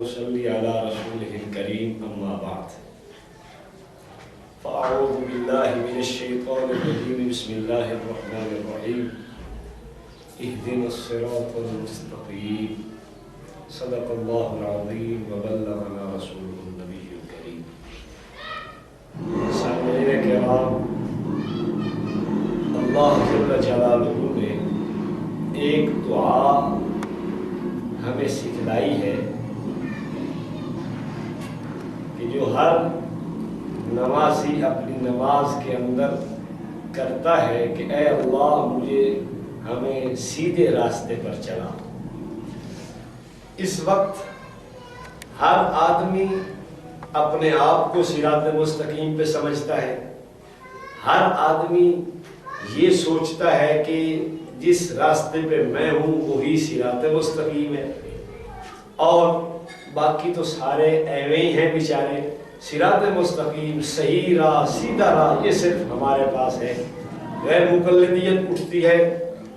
صلی علی رسولہ الکریم اما بعد فاعوذ باللہ من الشیطان الرجیم بسم اللہ الرحمن الرحیم اہدنا الصراط المستقیم صدق اللہ العظیم وبلغنا رسولہ النبی الکریم۔ سامعین کرام، اللہ جل جلالہ نے ایک دعا ہمیں سکھلائی ہے کہ جو ہر نمازی اپنی نماز کے اندر کرتا ہے کہ اے اللہ مجھے ہمیں سیدھے راستے پر چلا۔ اس وقت ہر آدمی اپنے آپ کو صراط مستقیم پہ سمجھتا ہے، ہر آدمی یہ سوچتا ہے کہ جس راستے پہ میں ہوں وہی صراط مستقیم ہے، اور باقی تو سارے ایویں ہی ہیں بیچارے۔ صراط مستقیم، صحیح راہ، سیدھا راہ یہ صرف ہمارے پاس ہے۔ غیر مقلدیت اٹھتی ہے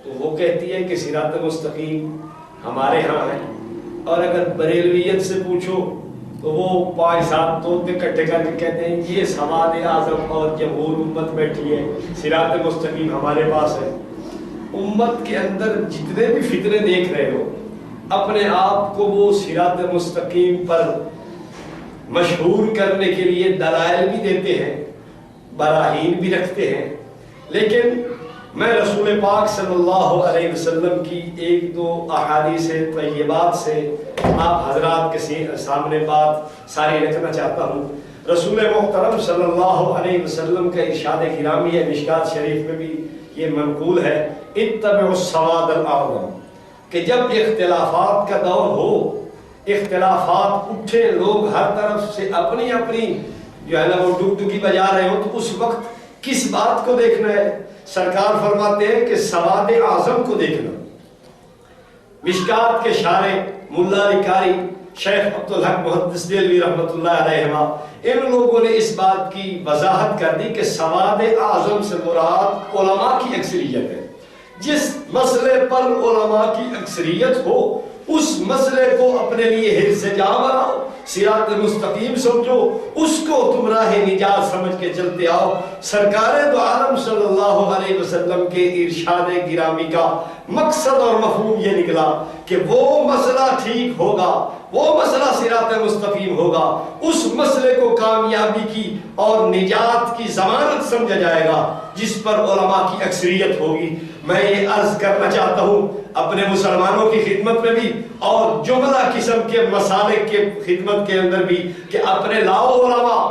تو وہ کہتی ہے کہ صراط مستقیم ہمارے ہاں ہے، اور اگر بریلویت سے پوچھو تو وہ 5-7 طوطے اکٹھے کر کے کہتے ہیں یہ سواد اعظم اور جمہور امت بیٹھی ہے، صراط مستقیم ہمارے پاس ہے۔ امت کے اندر جتنے بھی فتنے دیکھ رہے ہو، اپنے آپ کو وہ صراط مستقیم پر مشہور کرنے کے لیے دلائل بھی دیتے ہیں، براہین بھی رکھتے ہیں، لیکن میں رسول پاک صلی اللہ علیہ وسلم کی 1-2 احادیث طیبات سے آپ حضرات کے سامنے بات ساری رکھنا چاہتا ہوں۔ رسول محترم صلی اللہ علیہ وسلم کا ارشاد گرامی ہے، مشکات شریف میں بھی یہ منقول ہے، اتبعوا السواد الاعظم، کہ جب اختلافات کا دور ہو، اختلافات اٹھے، لوگ ہر طرف سے اپنی اپنی جو ہے نا وہ ڈگڈگی بجا رہے ہو، تو اس وقت کس بات کو دیکھنا ہے؟ سرکار فرماتے ہیں کہ سواد اعظم کو دیکھنا۔ مشکات کے شارح ملا علی قاری شیخ عبدالحق محدث دہلوی رحمۃ اللہ علیہ، ان لوگوں نے اس بات کی وضاحت کر دی کہ سواد اعظم سے مراد علماء کی اکثریت ہے۔ جس مسئلے پر علماء کی اکثریت ہو اس مسئلے کو اپنے لیے حرص جاں بناؤ، صراط مستقیم سمجھو، اس کو تم راہ نجات سمجھ کے چلتے آؤ۔ سرکار دو عالم صلی اللہ علیہ وسلم کے ارشاد گرامی کا مقصد اور مفہوم یہ نکلا کہ وہ مسئلہ ٹھیک ہوگا، وہ مسئلہ صراط مستقیم ہوگا، اس مسئلے کو کامیابی کی اور نجات کی ضمانت سمجھا جائے گا جس پر علماء کی اکثریت ہوگی۔ میں یہ عرض کرنا چاہتا ہوں اپنے مسلمانوں کی خدمت میں بھی اور جملہ قسم کے مسالک کے خدمت کے اندر بھی کہ اپنے لاؤ علماء،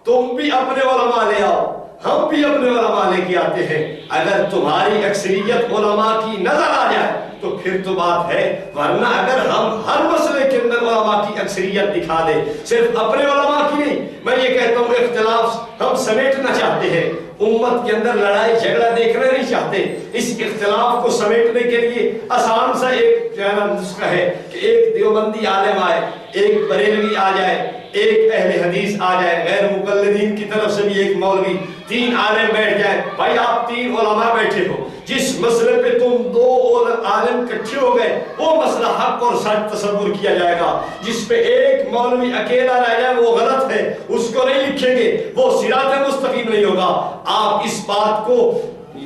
تم بھی اپنے علماء لے آؤ، ہم بھی اپنے علماء لے کے آتے ہیں۔ اگر تمہاری اکثریت علماء کی نظر آ جائے تو پھر تو بات ہے، ورنہ اگر ہم ہر مسئلے کے اندر علماء کی اکثریت دکھا دیں، صرف اپنے علماء کی نہیں، میں یہ کہتا ہوں اختلاف ہم سمیٹنا چاہتے ہیں، امت کے اندر لڑائی جھگڑا دیکھنا نہیں چاہتے، اس اختلاف کو سمیٹنے کے لیے آسان سا ایک جو ہے نا نسخہ ہے کہ ایک دیوبندی عالم آئے، ایک بریلوی آ جائے، ایک اہل حدیث آ جائے، غیر مقلدین کی طرف سے بھی ایک مولوی، 3 عالم بیٹھ جائے۔ بھائی آپ 3 علماء بیٹھے ہو، جس مسئلے پہ تم 2 عالم اکٹھے ہو گئے وہ مسئلہ حق اور سچ تصور کیا جائے گا، جس پہ ایک مولوی اکیلا رہ جائے وہ غلط ہے، اس کو نہیں لکھیں گے، وہ صراط مستقیم نہیں ہوگا۔ آپ اس بات کو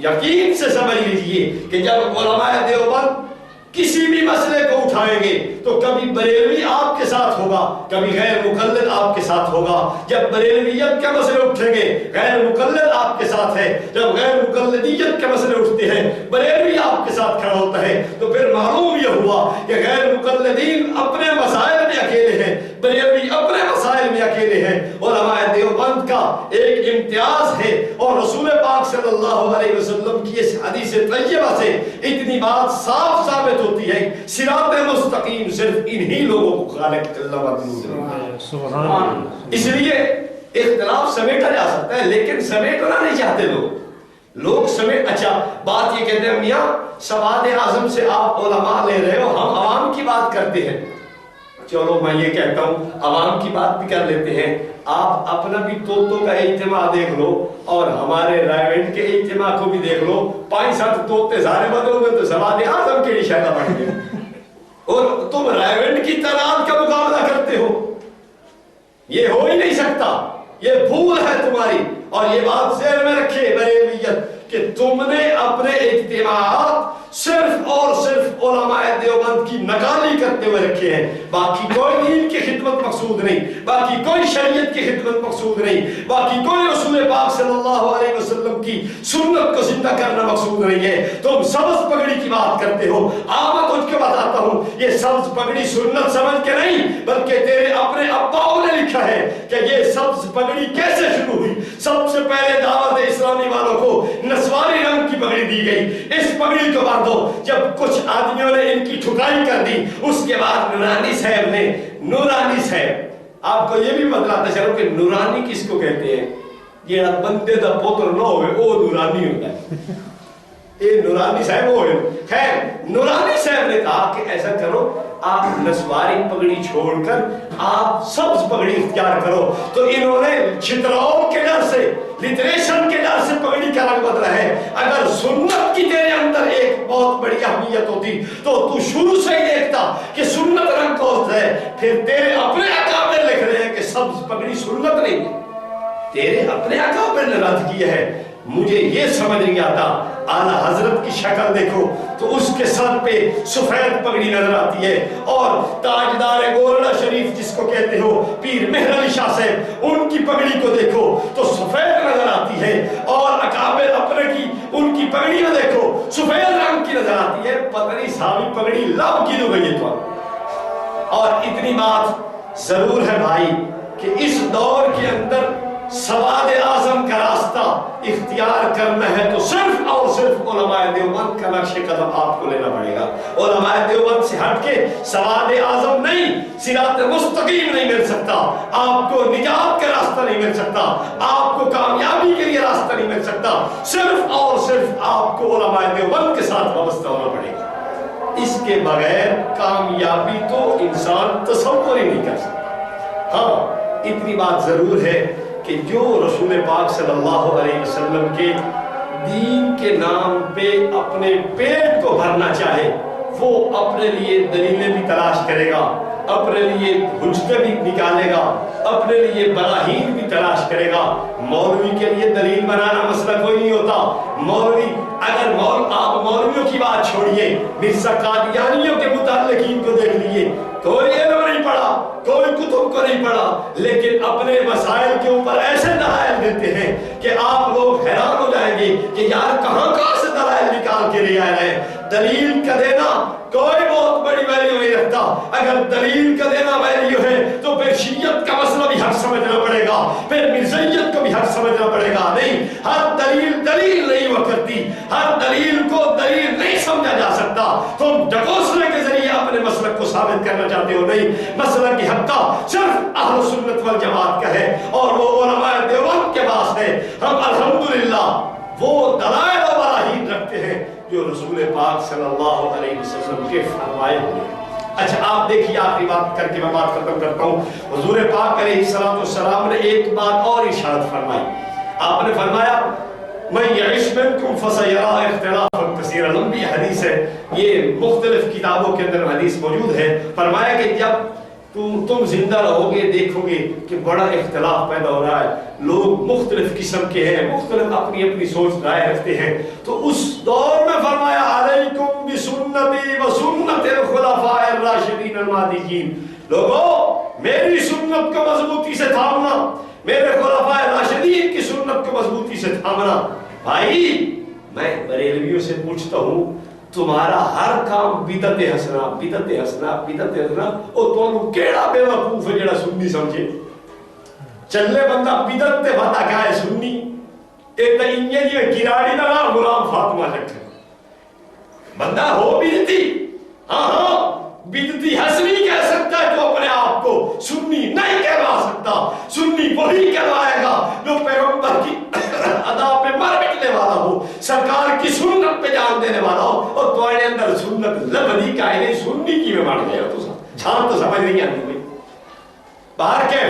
یقین سے سمجھ لیجئے کہ جب علماء دیوبند کسی بھی مسئلے کو اٹھائیں گے تو کبھی بریلوی آپ کے ساتھ ہوگا، کبھی غیر مقلد آپ کے ساتھ ہوگا۔ جب بریلویت کے مسئلے اٹھیں گے غیر مقلد آپ کے ساتھ ہے، جب غیر مقلدیت کے مسئلے اٹھتے ہیں بریلوی آپ کے ساتھ کھڑا ہوتا ہے، تو پھر معلوم یہ ہوا کہ غیر مقلدین اپنے مسائل میں اکیلے ہیں، بریلوی اپنے مسائل میں اکیلے ہیں۔ علماء دیوبند کا ایک امتیاز ہے، اور رسول پاک صلی اللہ علیہ وسلم کی اس حدیث طیبہ سے اتنی بات صاف ثابت ہوتی ہے، صراط مستقیم صرف انہی لوگوں کو خالق اللہ سبحان اللہ۔ اس لیے اختلاف سمیٹا جا سکتا ہے، لیکن سمیٹنا نہیں چاہتے لوگ سمیٹ، اچھا بات یہ کہتے ہیں میاں سواد اعظم سے آپ علماء لے رہے ہو، ہم عوام کی بات کرتے ہیں۔ چلو میں یہ کہتا ہوں عوام کی بات بھی کر لیتے ہیں، آپ اپنا بھی طوطوں کا اجتماع دیکھ لو اور ہمارے رائیونٹ کے اجتماع کو بھی دیکھ لو، 5-7 طوطے سارے بدل ہوئے تو سواد اعظم کے اشارہ بڑھ گئے۔ اور تم ریونڈ کی تعداد کا مقابلہ کرتے ہو، یہ ہو ہی نہیں سکتا، یہ بھول ہے تمہاری۔ اور یہ بات ذہن میں رکھے بریلویت کہ تم نے اپنے اجتماعات صرف اور صرف علماء دیوبند کی نقالی کرتے ہوئے رکھے ہیں، باقی کوئی دین کی خدمت مقصود نہیں، باقی کوئی شریعت کی خدمت مقصود نہیں، باقی کوئی رسول پاک صلی اللہ علیہ وسلم کی سنت کو زندہ کرنا مقصود نہیں ہے۔ تم سبز پگڑی کی بات کرتے ہو، میں تجھ کو بتاتا ہوں یہ سبز پگڑی سنت سمجھ کے نہیں بلکہ تیرے اپنے اباؤں نے لکھا ہے کہ یہ سبز پگڑی کیسے شروع ہوئی۔ سب سے پہلے دعوت اسلامی والوں کو نسوانی رنگ کی پگڑی دی گئی، اس پگڑی کو باندھو۔ جب کچھ آدمیوں نے ان کی ٹھکائی کر دی، اس کے بعد نورانی صاحب نے، نورانی صاحب، آپ کو یہ بھی بتلاتا چلو کہ نورانی کس کو کہتے ہیں؟ یہ بندے دا پوتر نہ ہوئے وہ نورانی ہوتا ہے، یہ نورانی صاحب ہوئے۔ خیر نورانی صاحب نے کہا کہ ایسا کرو آپ نسواری پگڑی چھوڑ کر آپ سبز پگڑی اختیار کرو۔ تو انہوں نے چھتراؤں کے ڈر سے، لٹریشن کے ڈر سے پگڑی کا رنگ بدلا ہے۔ اگر سنت کی تیرے اندر ایک بہت بڑی اہمیت ہوتی تو شروع سے ہی دیکھتا کہ سنت رنگ کون ہے۔ پھر تیرے اپنے اکابر لکھ رہے ہیں کہ سبز پگڑی سنت نہیں ہے، تیرے اپنے اکابر نے رد کیا ہے۔ مجھے یہ سمجھ نہیں آتا، اعلیٰ حضرت کی شکل دیکھو تو اس کے سر پہ سفید پگڑی نظر آتی ہے، اور تاجدار گورڑا شریف جس کو کہتے ہو پیر مہر علی شاہ صاحب، ان کی پگڑی کو دیکھو تو سفید نظر آتی ہے، اور اکابر اپنے کی ان کی پگڑی کو دیکھو سفید رنگ کی نظر آتی ہے۔ پتہ نہیں صحابی پگڑی لب کی دو گئی تو۔ اور اتنی بات ضرور ہے بھائی کہ اس دور کے اندر سواد اعظم کا راستہ اختیار کرنا ہے تو صرف اور صرف علماء دیوبند کا نقش قدم آپ کو لینا پڑے گا۔ علماء دیوبند سے ہٹ کے سواد اعظم نہیں، صراط مستقیم نہیں مل سکتا، آپ کو نجات کا راستہ نہیں مل سکتا، آپ کو کامیابی کے لیے راستہ نہیں مل سکتا، صرف اور صرف آپ کو علماء دیوبند کے ساتھ وابستہ ہونا پڑے گا۔ اس کے بغیر کامیابی تو انسان تصور ہی نہیں کر سکتا۔ ہاں اتنی بات ضرور ہے کہ جو رسول پاک صلی اللہ علیہ وسلم کے دین کے نام پہ اپنے پیٹ کو بھرنا چاہے وہ اپنے لیے دلیلیں بھی تلاش کرے گا، اپنے لیے حجتیں بھی نکالے گا، اپنے لیے براہین بھی تلاش کرے گا۔ مولوی کے لیے دلیل بنانا مسئلہ کوئی نہیں ہوتا۔ مولوی اگر آپ مولویوں کی بات چھوڑیے، مرزا قادیانیوں کے متعلقین کو دیکھ لیجیے، کوئی علم نہیں پڑھا، کوئی کتب کو نہیں پڑھا، لیکن اپنے مسائل کے اوپر ایسے دلائل دیتے ہیں کہ آپ لوگ حیران ہو جائیں گے کہ یار کہاں سے دلائل نکال کے لے آئے ہیں۔ دلیل کا دینا کوئی بہت بڑی ویلیو نہیں رکھتا۔ اگر دلیل کا دینا ویلیو ہے تو پھر شیعت کا مسئلہ بھی حق سمجھنا پڑے گا، پھر مرزائیت کو بھی حق سمجھنا پڑے گا۔ نہیں، ہر دلیل دلیل نہیں ہوا کرتی، ہر دلیل کو دلیل نہیں سمجھا جا سکتا۔ تم ڈکوسلے کے ذریعے اپنے مسلک کو ثابت کرنا چاہتے ہو، نہیں، مسلک کی حق صرف اہل سنت والجماعت کا ہے اور وہ علماء دیوبند کے پاس ہے۔ ہم الحمدللہ وہ دلائل و براہین رکھتے ہیں جو رسول پاک صلی اللہ علیہ وسلم کے فرمائے ہوئے۔ اچھا آپ دیکھیے، آخری بات کر کے میں بات ختم کرتا ہوں۔ حضور پاک علیہ السلام نے ایک بات اور ارشاد فرمائی۔ آپ نے فرمایا من یعش منکم فسیری اختلافا کثیرا، لمبی حدیث ہے، یہ مختلف کتابوں کے اندر حدیث موجود ہے۔ فرمایا کہ جب تم زندہ رہو گے دیکھو گے کہ بڑا اختلاف پیدا ہو رہا ہے، لوگ مختلف قسم کے ہیں، مختلف اپنی اپنی سوچ رائے رکھتے ہیں۔ تو اس دور میں فرمایا علیکم بسنتی و سنت الخلفاء الراشدین المہدیین، لوگوں میری سنت کو مضبوطی سے تھامنا، میرے خلفاء راشدین کی سنت کو مضبوطی سے تھامنا۔ بھائی میں بریلویوں سے پوچھتا ہوں، تمہارا ہر کام بدعت حسنہ بدعت حسنہ بدعت حسنہ، اور تمہیں کیڑا بے وقوف ہے جڑا سنی سمجھے؟ چلے بندہ بدعت تے پتہ کیا ہے سنی؟ ایک تے انجے جی کراڑی دا نام غلام فاطمہ رکھے بندہ ہو بدعتی، ہاں بدعتی حسنی کہہ سکتا ہے جو اپنے آپ کو سنی نہیں کہلوا سکتا۔ سنی وہی کہلوائے گا جو پیغمبر کی ادا پہ مر مٹنے والا ہو، سرکار کی سنت پہ جان دینے والا ہو، اور تمہارے اندر سنت لبنی کا ہے نہیں، سنی کی میں بڑھ گیا تو چھان تو سمجھ نہیں آتی کوئی۔ باہر کے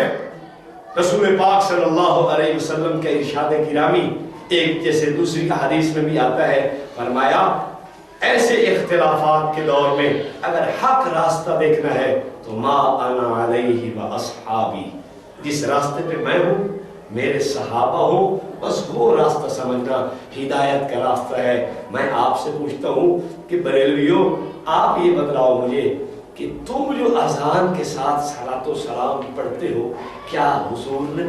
رسول پاک صلی اللہ علیہ وسلم کے ارشاد گرامی ایک جیسے دوسری حدیث میں بھی آتا ہے، فرمایا ایسے اختلافات کے دور میں اگر حق راستہ دیکھنا ہے تو ما انا علیہ و اصحابی، جس راستے پہ میں ہوں میرے صحابہ ہوں، بس وہ راستہ سمجھنا ہدایت کا راستہ ہے۔ میں آپ سے پوچھتا ہوں کہ بریلویوں، آپ یہ بتلاؤ مجھے کہ تم جو اذان کے ساتھ صلاۃ و سلام پڑھتے ہو، کیا حضور نے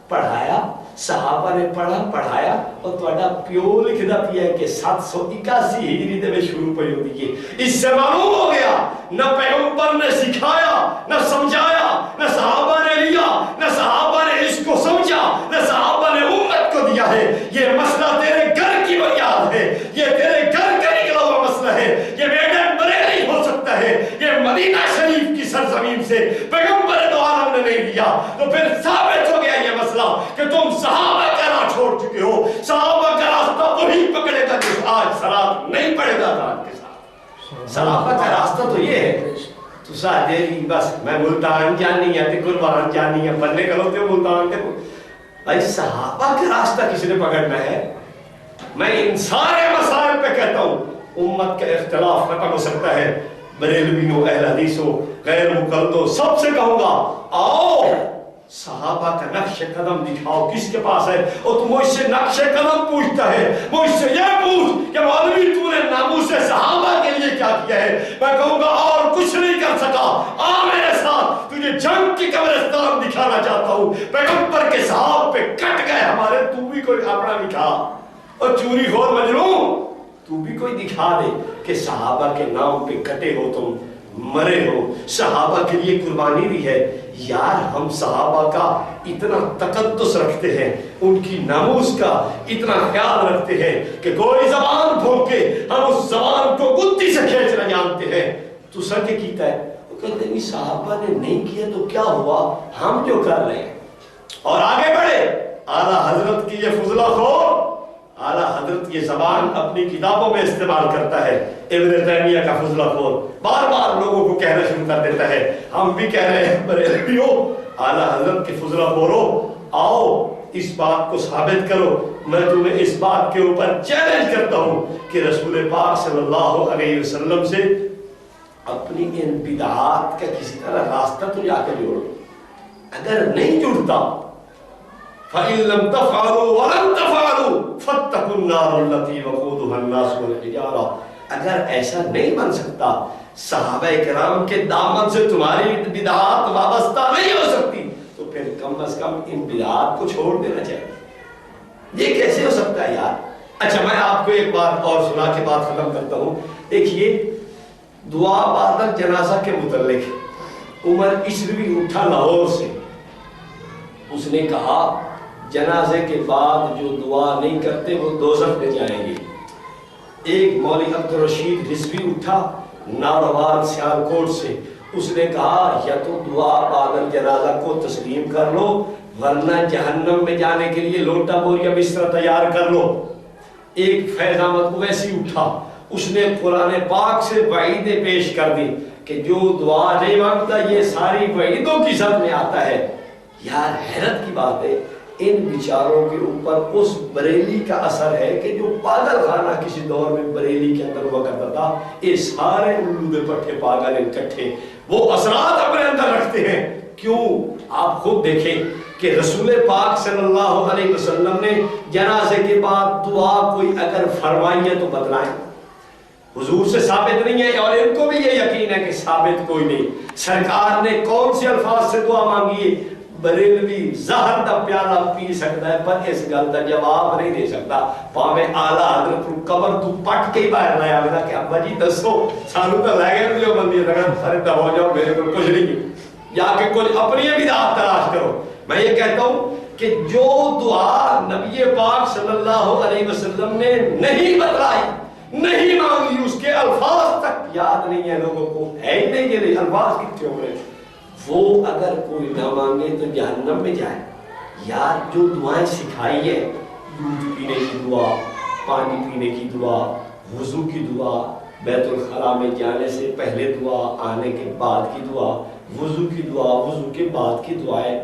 پڑھایا، صحابہ نے پڑھایا، اور تھوڑا پیو لکھدا پیا ہے کہ 781 ہجری دے میں شروع پئی ہوتی ہے۔ اس سے معلوم ہو گیا نہ پیغمبر نے سکھایا، نہ سمجھایا، نہ صحابہ نے لیا، نہ صحابہ نے اس کو سمجھا، نہ صحابہ نے امت کو دیا ہے۔ یہ مسئلہ تیرے گھر کی بنیاد ہے، یہ تیرے گھر کا نکلا ہوا مسئلہ ہے، یہ میڈم بریلی ہو سکتا ہے، یہ مدینہ شریف کی سرزمین سے پیغمبر دو عالم نے نہیں دیا۔ تو پھر ثابت ہو گیا یہ مسئلہ کہ تم صحابہ کا راہ چھوڑ چکے ہو۔ صحابہ کا راستہ وہی پکڑے گا جو آج صلاۃ نہیں پڑھے گا ذات کے ساتھ۔ صحابہ کا راستہ تو یہ ہے، تو سادری بس میں ملتان جانی ہے تے قربان جانی ہے بننے کرو تے ملتان تے بھائی صحابہ کا راستہ کس نے پکڑنا ہے؟ میں ان سارے مسائل پہ کہتا ہوں امت کا اختلاف ختم ہو سکتا ہے۔ بریلویوں، اہل حدیثوں، غیر مقلدوں، سب سے کہوں گا آؤ صحابہ کا نقش قدم دکھاؤ کس کے پاس ہے۔ اور تو مجھ سے نقش قدم پوچھتا ہے، مجھ سے یہ پوچھ کہ مولوی تو نے ناموس صحابہ کے لیے کیا کیا ہے؟ میں کہوں گا اور کچھ نہیں کر سکا، آ میرے ساتھ تجھے جنگ کی قبرستان دکھانا چاہتا ہوں۔ پیغمبر کے صحاب پہ کٹ گئے ہمارے، تو بھی کوئی اپنا دکھا۔ اور چوری خور مجنون، تو بھی کوئی دکھا دے کہ صحابہ کے نام پہ کٹے ہو، تم مرے ہو، صحابہ کے لیے قربانی دی ہے۔ یار ہم صحابہ کا اتنا تقدس رکھتے ہیں، ان کی ناموس کا اتنا خیال رکھتے ہیں کہ کوئی زبان کھول کے ہم اس زبان کو گدی سے کھینچنا جانتے ہیں۔ تو سر کے کیتا ہے، وہ کہتے ہیں صحابہ نے نہیں کیا تو کیا ہوا، ہم جو کر رہے ہیں۔ اور آگے بڑھے اعلیٰ حضرت کی یہ فضلہ خور، اعلیٰ حضرت یہ زبان اپنی کتابوں میں استعمال کرتا ہے، ابن تیمیہ کا فضلہ خور بار بار لوگوں کو کہنا شروع کر دیتا ہے۔ ہم بھی کہہ رہے ہیں بریلویوں، اعلیٰ حضرت کے فضلہ خورو، آؤ اس بات کو ثابت کرو۔ میں تمہیں اس بات کے اوپر چیلنج کرتا ہوں کہ رسول پاک صلی اللہ علیہ وسلم سے اپنی ان بدعات کا کسی طرح راستہ تو جا کے جوڑو۔ اگر نہیں جڑتا فَإِن لَمْ تَفْعَلُوا وَلَن تَفْعَلُوا فَاتَّقُوا النَّارَ الَّتِي وَقُودُهَا النَّاسُ وَالْحِجَارَةُ، اگر ایسا نہیں بن سکتا، صحابہ کرام کے دامن سے تمہاری بدعات وابستہ نہیں ہو سکتی، تو پھر کم از کم ان بدعات کو چھوڑ دینا چاہیے۔ یہ کیسے ہو سکتا ہے یار؟ اچھا میں آپ کو ایک بات اور سنا کے بات ختم کرتا ہوں۔ دیکھیے دعا بعد جنازہ کے متعلق عمر عشروی اٹھا لاہور سے، اس نے کہا جنازے کے بعد جو دعا نہیں کرتے وہ دوزخ میں جائیں گے۔ ایک مولوی عبدالرشید رضوی اٹھا ناروان سیالکوٹ سے، اس نے کہا یا تو دعا بعد جنازہ کو تسلیم کر لو ورنہ جہنم میں جانے کے لیے لوٹا بوریا بستر تیار کر لو۔ ایک فیض احمد اویسی اٹھا، اس نے قرآن پاک سے وعیدیں پیش کر دی کہ جو دعا نہیں مانگتا یہ ساری وعیدوں کی زد میں آتا ہے۔ یار حیرت کی بات ہے ان بیچاروں کے اوپر اس بریلی کا اثر ہے کہ جو پاگل خانہ کسی دور میں بریلی کے اندر ہوا کرتا تھا، یہ سارے الودے پٹھے پاگل اکٹھے وہ اثرات اپنے اندر رکھتے ہیں۔ کیوں؟ آپ خود دیکھیں کہ رسول پاک صلی اللہ علیہ وسلم نے جنازے کے بعد دعا کوئی اگر فرمائی ہے تو بتلائیں، حضور سے ثابت نہیں ہے، اور ان کو بھی یہ یقین ہے کہ ثابت کوئی نہیں۔ سرکار نے کون سے الفاظ سے دعا مانگی ہے؟ بریلوی زہر دا پیالہ پی سکتا ہے پر اس گل دا جواب نہیں دے سکتا۔ پاوے اعلیٰ حضرت قبر تو پٹ کے ہی باہر لایا ہوگا کہ ابا جی دسو سانو تو لے گئے جو بندی لگا فرد ہو جاؤ میرے کو کچھ نہیں، یا کہ کچھ اپنی بدعات تلاش کرو۔ میں یہ کہتا ہوں کہ جو دعا نبی پاک صلی اللہ علیہ وسلم نے نہیں بتلائی، نہیں مانگی، اس کے الفاظ تک یاد نہیں ہے لوگوں کو، ہے ہی نہیں یہ الفاظ کتنے ہو رہے، وہ اگر کوئی نہ مانگے تو جہنم میں جائے۔ یار جو دعائیں سکھائی ہے، دودھ پینے کی دعا، پانی پینے کی دعا، وضو کی دعا، بیت الخلاء میں جانے سے پہلے دعا، آنے کے بعد کی دعا، وضو کی دعا، وضو کے بعد کی دعائیں،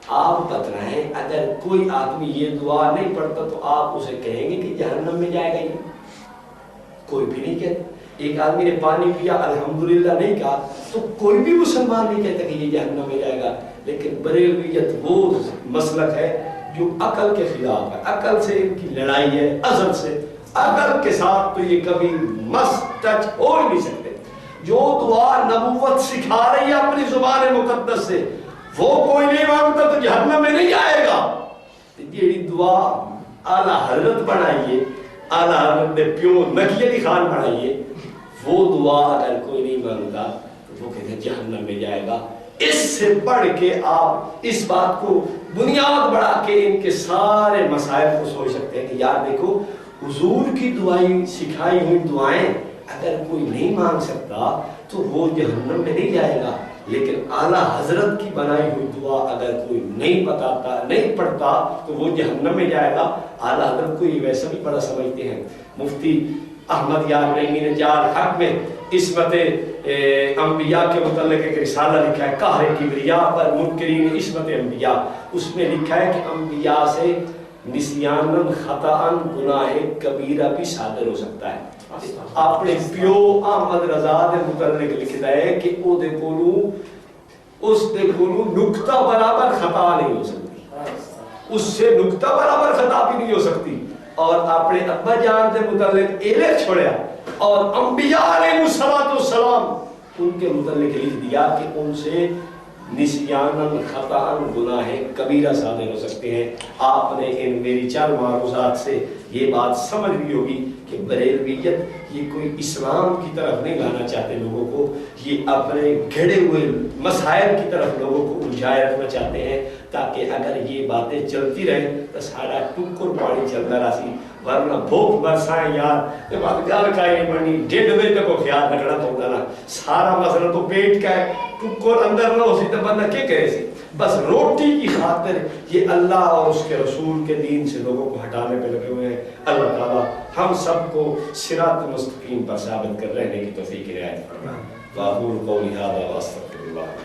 آپ بتلائیں اگر کوئی آدمی یہ دعا نہیں پڑھتا تو آپ اسے کہیں گے کہ جہنم میں جائے گا؟ کوئی بھی نہیں کہتا. ایک آدمی نے پانی پیا الحمدللہ نہیں کہا تو کوئی بھی مسلمان نہیں کہتا کہ یہ جہنم میں جائے گا. لیکن بریلویت وہ مسلک ہے جو عقل کے خلاف ہے. عقل سے ان کی لڑائی ہے, ازل سے. عقل کے ساتھ تو یہ کبھی مس ٹچ ہو ہی نہیں سکتے. جو دعا نبوت سکھا رہی ہے اپنی زبان مقدس سے وہ کوئی نہیں مانگتا تو جہنم میں نہیں آئے گا. یہ دعا اعلیٰ حضرت بنائیے, اعلیٰ حضرت نے پیو نقی علی خان بنائیے, وہ دعا اگر کوئی نہیں مانگتا تو وہ کہتے ہیں جہنم میں جائے گا. اس سے بڑھ کے آپ اس بات کو بنیاد بڑھا کے ان کے سارے مسائل کو سوچ سکتے ہیں کہ یار دیکھو حضور کی دعائیں سکھائی ہوئی دعائیں اگر کوئی نہیں مانگ سکتا تو وہ جہنم میں نہیں جائے گا. لیکن اعلیٰ حضرت کی بنائی ہوئی دعا اگر کوئی نہیں بتاتا نہیں پڑھتا تو وہ جہنم میں جائے گا. اعلیٰ حضرت کو یہ ویسا بھی بڑا سمجھتے ہیں. مفتی احمد یار نعیمی نے جال حق میں عصمت انبیاء کے متعلق ایک رسالہ لکھا ہے, قہر کبریاء پر منکرین عصمت انبیاء. اس میں لکھا ہے کہ انبیاء سے نسیاناً خطاً گناہ کبیرہ بھی صادر ہو سکتا ہے. اپنے پیو احمد رضا دے متعلق لکھتا ہے کہ او دے کولو اس دے کولو نقطہ برابر خطا نہیں ہو سکتی, اس سے نقطہ برابر خطا بھی نہیں ہو سکتی. اور اپنے ابا جان دے متعلق ایلے چھوڑیا اور انبیاء علیہ السلام ان کے متعلق لکھ دیا کہ ان سے نسیاناً خطاً گناہ کبیرہ صادر ہو سکتے ہیں. آپ نے ان میری 4 معروضات سے یہ بات سمجھ لی ہوگی کہ بریلویت یہ کوئی اسلام کی طرف نہیں لانا چاہتے لوگوں کو, یہ اپنے گھڑے ہوئے مسائل کی طرف لوگوں کو الجھائے رکھنا چاہتے ہیں تاکہ اگر یہ باتیں چلتی رہیں تو سارا ٹکر پاڑی چلتا رہا سی. ورنہ بھوک برسائیں یار یہ بات گل کا ہی بنی 1.5 بجے تک کو خیال رکھنا پڑتا نا. سارا مسئلہ تو پیٹ کا ہے, ٹکر اندر نہ ہو سی تو بندہ کیا کرے سی. بس روٹی کی خاطر یہ اللہ اور اس کے رسول کے دین سے لوگوں کو ہٹانے پہ لگے ہوئے ہیں. اللہ تعالیٰ ہم سب کو صراط مستقیم پر ثابت کر رہنے کی توفیق عنایت فرمائے. واقول قولی ھذا واستغفر اللہ.